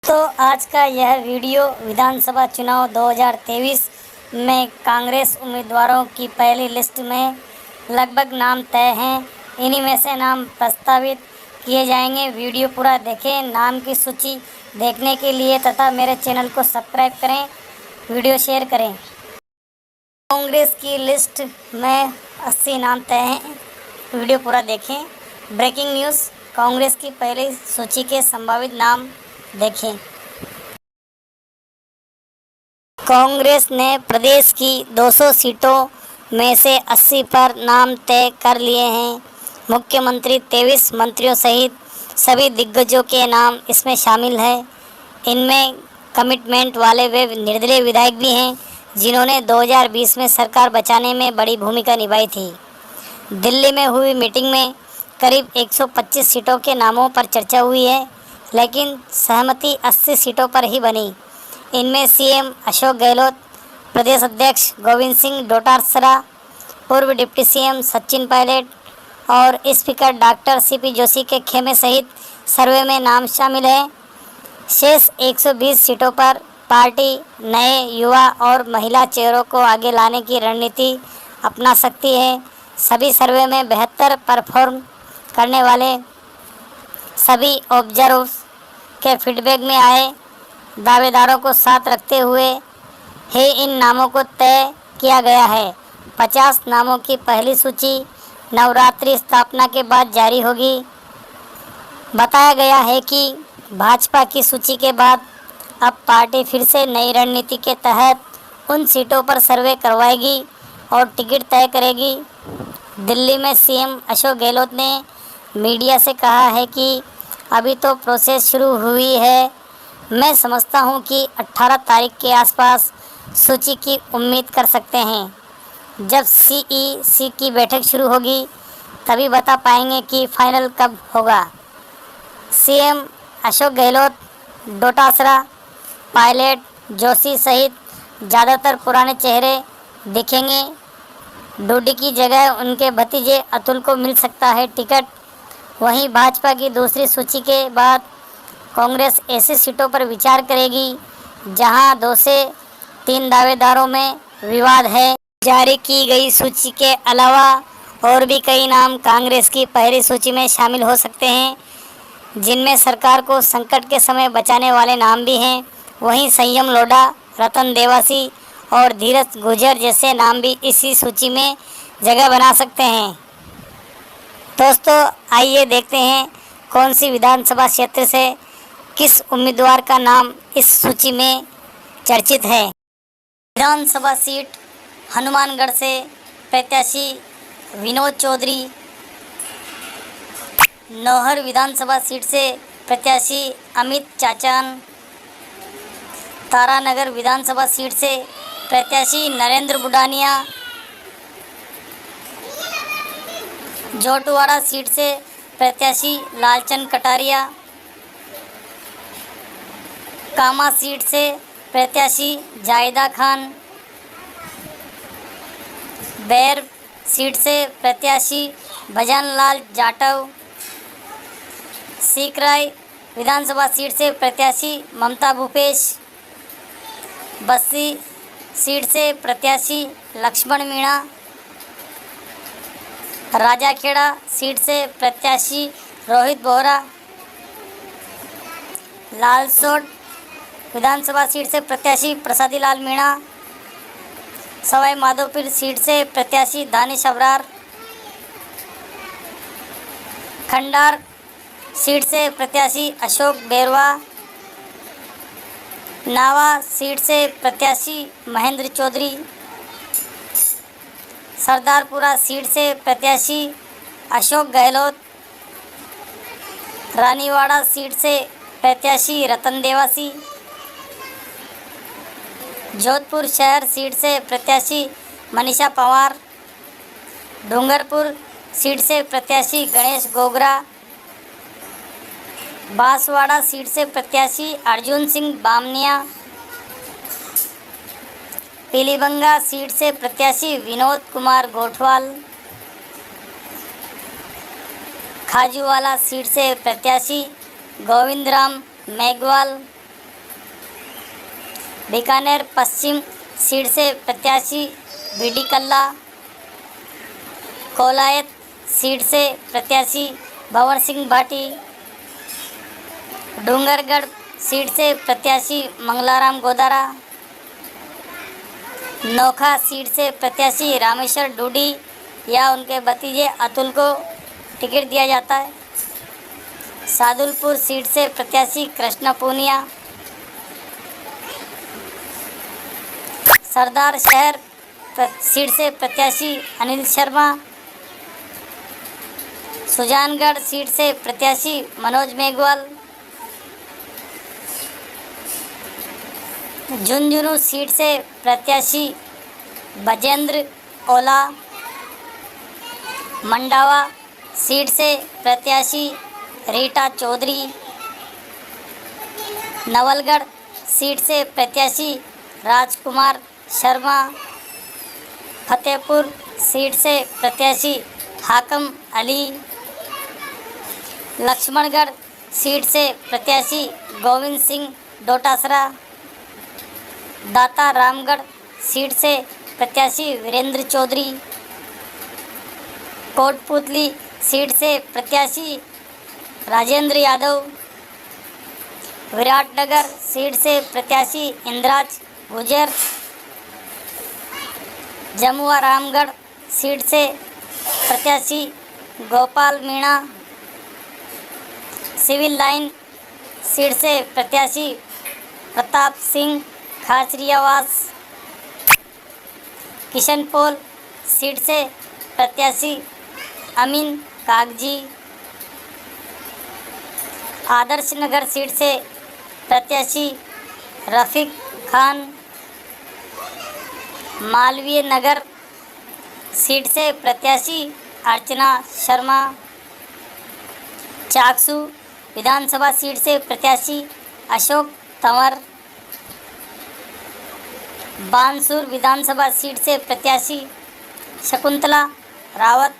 दोस्तों, आज का यह वीडियो विधानसभा चुनाव 2023 में कांग्रेस उम्मीदवारों की पहली लिस्ट में लगभग नाम तय हैं। इन्हीं में से नाम प्रस्तावित किए जाएंगे। वीडियो पूरा देखें। नाम की सूची देखने के लिए तथा मेरे चैनल को सब्सक्राइब करें, वीडियो शेयर करें। कांग्रेस की लिस्ट में 80 नाम तय हैं। वीडियो पूरा देखें। ब्रेकिंग न्यूज़, कांग्रेस की पहली सूची के संभावित नाम देखें। कांग्रेस ने प्रदेश की 200 सीटों में से 80 पर नाम तय कर लिए हैं। मुख्यमंत्री 23 मंत्रियों सहित सभी दिग्गजों के नाम इसमें शामिल हैं। इनमें कमिटमेंट वाले वे निर्दलीय विधायक भी हैं जिन्होंने 2020 में सरकार बचाने में बड़ी भूमिका निभाई थी। दिल्ली में हुई मीटिंग में करीब 125 सीटों के नामों पर चर्चा हुई है, लेकिन सहमति 80 सीटों पर ही बनी। इनमें सीएम अशोक गहलोत, प्रदेश अध्यक्ष गोविंद सिंह डोटासरा, पूर्व डिप्टी सीएम सचिन पायलट और स्पीकर डॉक्टर सीपी जोशी के खेमे सहित सर्वे में नाम शामिल हैं। शेष 120 सीटों पर पार्टी नए युवा और महिला चेहरों को आगे लाने की रणनीति अपना सकती है। सभी सर्वे में बेहतर परफॉर्म करने वाले सभी ऑब्जर्वर्स के फीडबैक में आए दावेदारों को साथ रखते हुए ही इन नामों को तय किया गया है। 50 नामों की पहली सूची नवरात्रि स्थापना के बाद जारी होगी। बताया गया है कि भाजपा की सूची के बाद अब पार्टी फिर से नई रणनीति के तहत उन सीटों पर सर्वे करवाएगी और टिकट तय करेगी। दिल्ली में सीएम अशोक गहलोत ने मीडिया से कहा है कि अभी तो प्रोसेस शुरू हुई है। मैं समझता हूं कि 18 तारीख के आसपास सूची की उम्मीद कर सकते हैं। जब सीईसी की बैठक शुरू होगी तभी बता पाएंगे कि फाइनल कब होगा। सीएम अशोक गहलोत, डोटासरा, पायलट, जोशी सहित ज़्यादातर पुराने चेहरे दिखेंगे। डोडी की जगह उनके भतीजे अतुल को मिल सकता है टिकट। वहीं भाजपा की दूसरी सूची के बाद कांग्रेस ऐसी सीटों पर विचार करेगी जहां 2 से 3 दावेदारों में विवाद है। जारी की गई सूची के अलावा और भी कई नाम कांग्रेस की पहली सूची में शामिल हो सकते हैं, जिनमें सरकार को संकट के समय बचाने वाले नाम भी हैं। वहीं संयम लोढ़ा, रतन देवासी और धीरज गुर्जर जैसे नाम भी इसी सूची में जगह बना सकते हैं। दोस्तों, आइए देखते हैं कौन सी विधानसभा क्षेत्र से किस उम्मीदवार का नाम इस सूची में चर्चित है। विधानसभा सीट हनुमानगढ़ से प्रत्याशी विनोद चौधरी, नौहर विधानसभा सीट से प्रत्याशी अमित चाचान, तारानगर विधानसभा सीट से प्रत्याशी नरेंद्र बुडानिया, जोटवाड़ा सीट से प्रत्याशी लालचंद कटारिया, कामा सीट से प्रत्याशी जायदा खान, बैर सीट से प्रत्याशी भजनलाल जाटव, सीकराय विधानसभा सीट से प्रत्याशी ममता भूपेश, बस्सी सीट से प्रत्याशी लक्ष्मण मीणा, राजाखेड़ा सीट से प्रत्याशी रोहित बोहरा, लालसोट विधानसभा सीट से प्रत्याशी प्रसादी लाल मीणा, सवाई माधोपुर सीट से प्रत्याशी दानिश अबरार, खंडार सीट से प्रत्याशी अशोक बेरवा, नावा सीट से प्रत्याशी महेंद्र चौधरी, सरदारपुरा सीट से प्रत्याशी अशोक गहलोत, रानीवाड़ा सीट से प्रत्याशी रतन देवासी, जोधपुर शहर सीट से प्रत्याशी मनीषा पवार, डूंगरपुर सीट से प्रत्याशी गणेश गोगरा, बांसवाड़ा सीट से प्रत्याशी अर्जुन सिंह बामनिया, पीलीबंगा सीट से प्रत्याशी विनोद कुमार गोठवाल, खाजूवाला सीट से प्रत्याशी गोविंद राम मेघवाल, बीकानेर पश्चिम सीट से प्रत्याशी बीडी कल्ला, कोलायत सीट से प्रत्याशी भंवर सिंह भाटी, डूंगरगढ़ सीट से प्रत्याशी मंगलाराम गोदारा, नोखा सीट से प्रत्याशी रामेश्वर डूडी या उनके भतीजे अतुल को टिकट दिया जाता है। सादुलपुर सीट से प्रत्याशी कृष्ण पूनिया, सरदार शहर सीट से प्रत्याशी अनिल शर्मा, सुजानगढ़ सीट से प्रत्याशी मनोज मेघवाल, झुंझुनू सीट से प्रत्याशी बजेंद्र ओला, मंडावा सीट से प्रत्याशी रीटा चौधरी, नवलगढ़ सीट से प्रत्याशी राजकुमार शर्मा, फतेहपुर सीट से प्रत्याशी हाकम अली, लक्ष्मणगढ़ सीट से प्रत्याशी गोविंद सिंह डोटासरा, दाता रामगढ़ सीट से प्रत्याशी वीरेंद्र चौधरी, कोटपुतली सीट से प्रत्याशी राजेंद्र यादव, विराटनगर सीट से प्रत्याशी इंद्राज गुजर, जमुआ रामगढ़ सीट से प्रत्याशी Gopal Meena, civil line seat से प्रत्याशी प्रताप सिंह खाचरियावास, किशनपोल सीट से प्रत्याशी अमीन कागजी, आदर्श नगर सीट से प्रत्याशी रफ़ीक खान, मालवीय नगर सीट से प्रत्याशी अर्चना शर्मा, चाकसू विधानसभा सीट से प्रत्याशी अशोक तंवर, बानसूर विधानसभा सीट से प्रत्याशी शकुंतला रावत,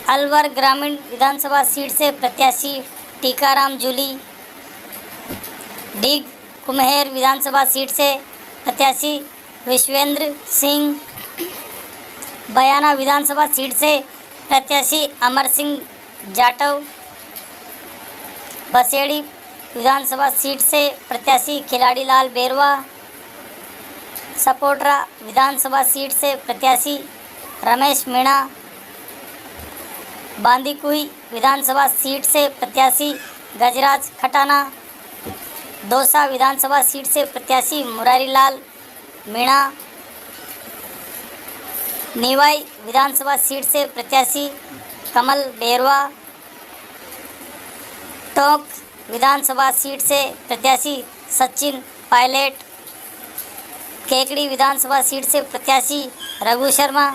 अलवर ग्रामीण विधानसभा सीट से प्रत्याशी टीकाराम जूली, डीग कुम्हेर विधानसभा सीट से प्रत्याशी विश्वेंद्र सिंह, बयाना विधानसभा सीट से प्रत्याशी अमर सिंह जाटव, बसेड़ी विधानसभा सीट से प्रत्याशी खिलाड़ी लाल बेरवा, सपोटरा विधानसभा सीट से प्रत्याशी रमेश मीणा, बांदीकुई विधानसभा सीट से प्रत्याशी गजराज खटाना, दौसा विधानसभा सीट से प्रत्याशी मुरारी लाल मीणा, निवाई विधानसभा सीट से प्रत्याशी कमल बेरवा, टोंक विधानसभा सीट से प्रत्याशी सचिन पायलट, केकड़ी विधानसभा सीट से प्रत्याशी रघु शर्मा,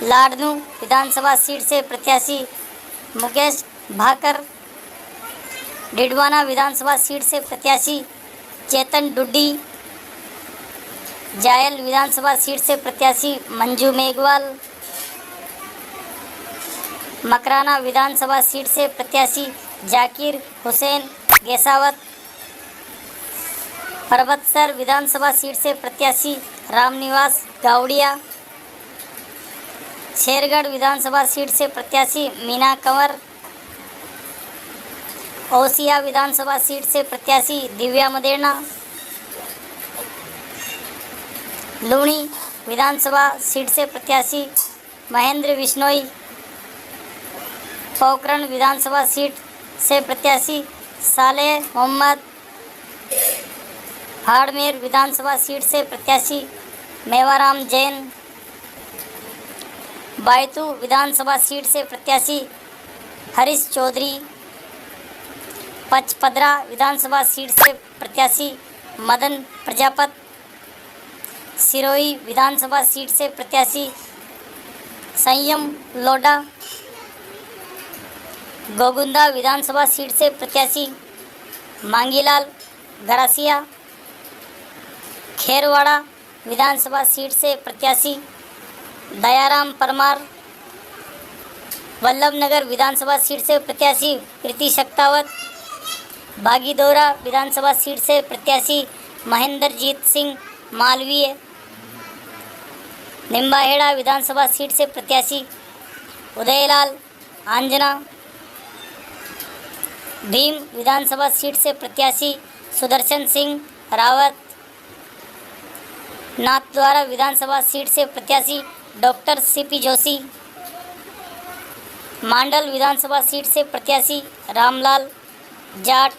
लाडनू विधानसभा सीट से प्रत्याशी मुकेश भाकर, डिडवाना विधानसभा सीट से प्रत्याशी चेतन डुड्डी, जायल विधानसभा सीट से प्रत्याशी मंजू मेघवाल, मकराना विधानसभा सीट से प्रत्याशी जाकिर हुसैन गेसावत, परबतसर विधानसभा सीट से प्रत्याशी रामनिवास गावड़िया, शेरगढ़ विधानसभा सीट से प्रत्याशी मीना कंवर, ओसिया विधानसभा सीट से प्रत्याशी दिव्या मदेना, लूणी विधानसभा सीट से प्रत्याशी महेंद्र बिश्नोई, पोखरण विधानसभा सीट से प्रत्याशी सालेह मोहम्मद, हाड़मेर विधानसभा सीट से प्रत्याशी मेवाराम जैन, बायतू विधानसभा सीट से प्रत्याशी हरीश चौधरी, पचपदरा विधानसभा सीट से प्रत्याशी मदन प्रजापत, सिरोही विधानसभा सीट से प्रत्याशी संयम लोडा, गोगुंदा विधानसभा सीट से प्रत्याशी मांगीलाल गरासिया, खेरवाड़ा विधानसभा सीट से प्रत्याशी दयाराम परमार, वल्लभनगर विधानसभा सीट से प्रत्याशी प्रीति शक्तावत, बागीदोरा विधानसभा सीट से प्रत्याशी महेंद्रजीत सिंह मालवीय, निम्बाहेड़ा विधानसभा सीट से प्रत्याशी उदयलाल आंजना, भीम विधानसभा सीट से प्रत्याशी सुदर्शन सिंह रावत, नाथद्वारा विधानसभा सीट से प्रत्याशी डॉक्टर सीपी जोशी, मांडल विधानसभा सीट से प्रत्याशी रामलाल जाट,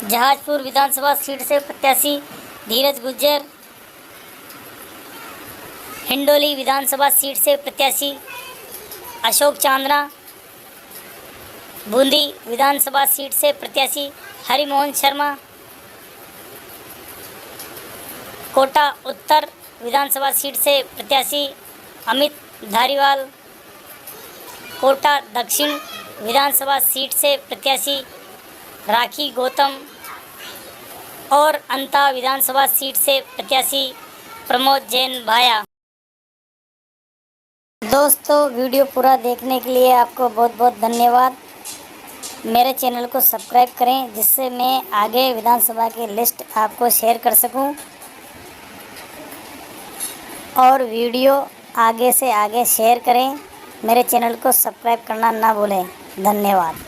जहाजपुर विधानसभा सीट से प्रत्याशी धीरज गुज्जर, हिंडोली विधानसभा सीट से प्रत्याशी अशोक चांदना, बूंदी विधानसभा सीट से प्रत्याशी हरिमोहन शर्मा, कोटा उत्तर विधानसभा सीट से प्रत्याशी अमित धारीवाल, कोटा दक्षिण विधानसभा सीट से प्रत्याशी राखी गौतम और अंता विधानसभा सीट से प्रत्याशी प्रमोद जैन भाया। दोस्तों, वीडियो पूरा देखने के लिए आपको बहुत बहुत धन्यवाद। मेरे चैनल को सब्सक्राइब करें जिससे मैं आगे विधानसभा की लिस्ट आपको शेयर कर सकूं, और वीडियो आगे से आगे शेयर करें। मेरे चैनल को सब्सक्राइब करना ना भूलें। धन्यवाद।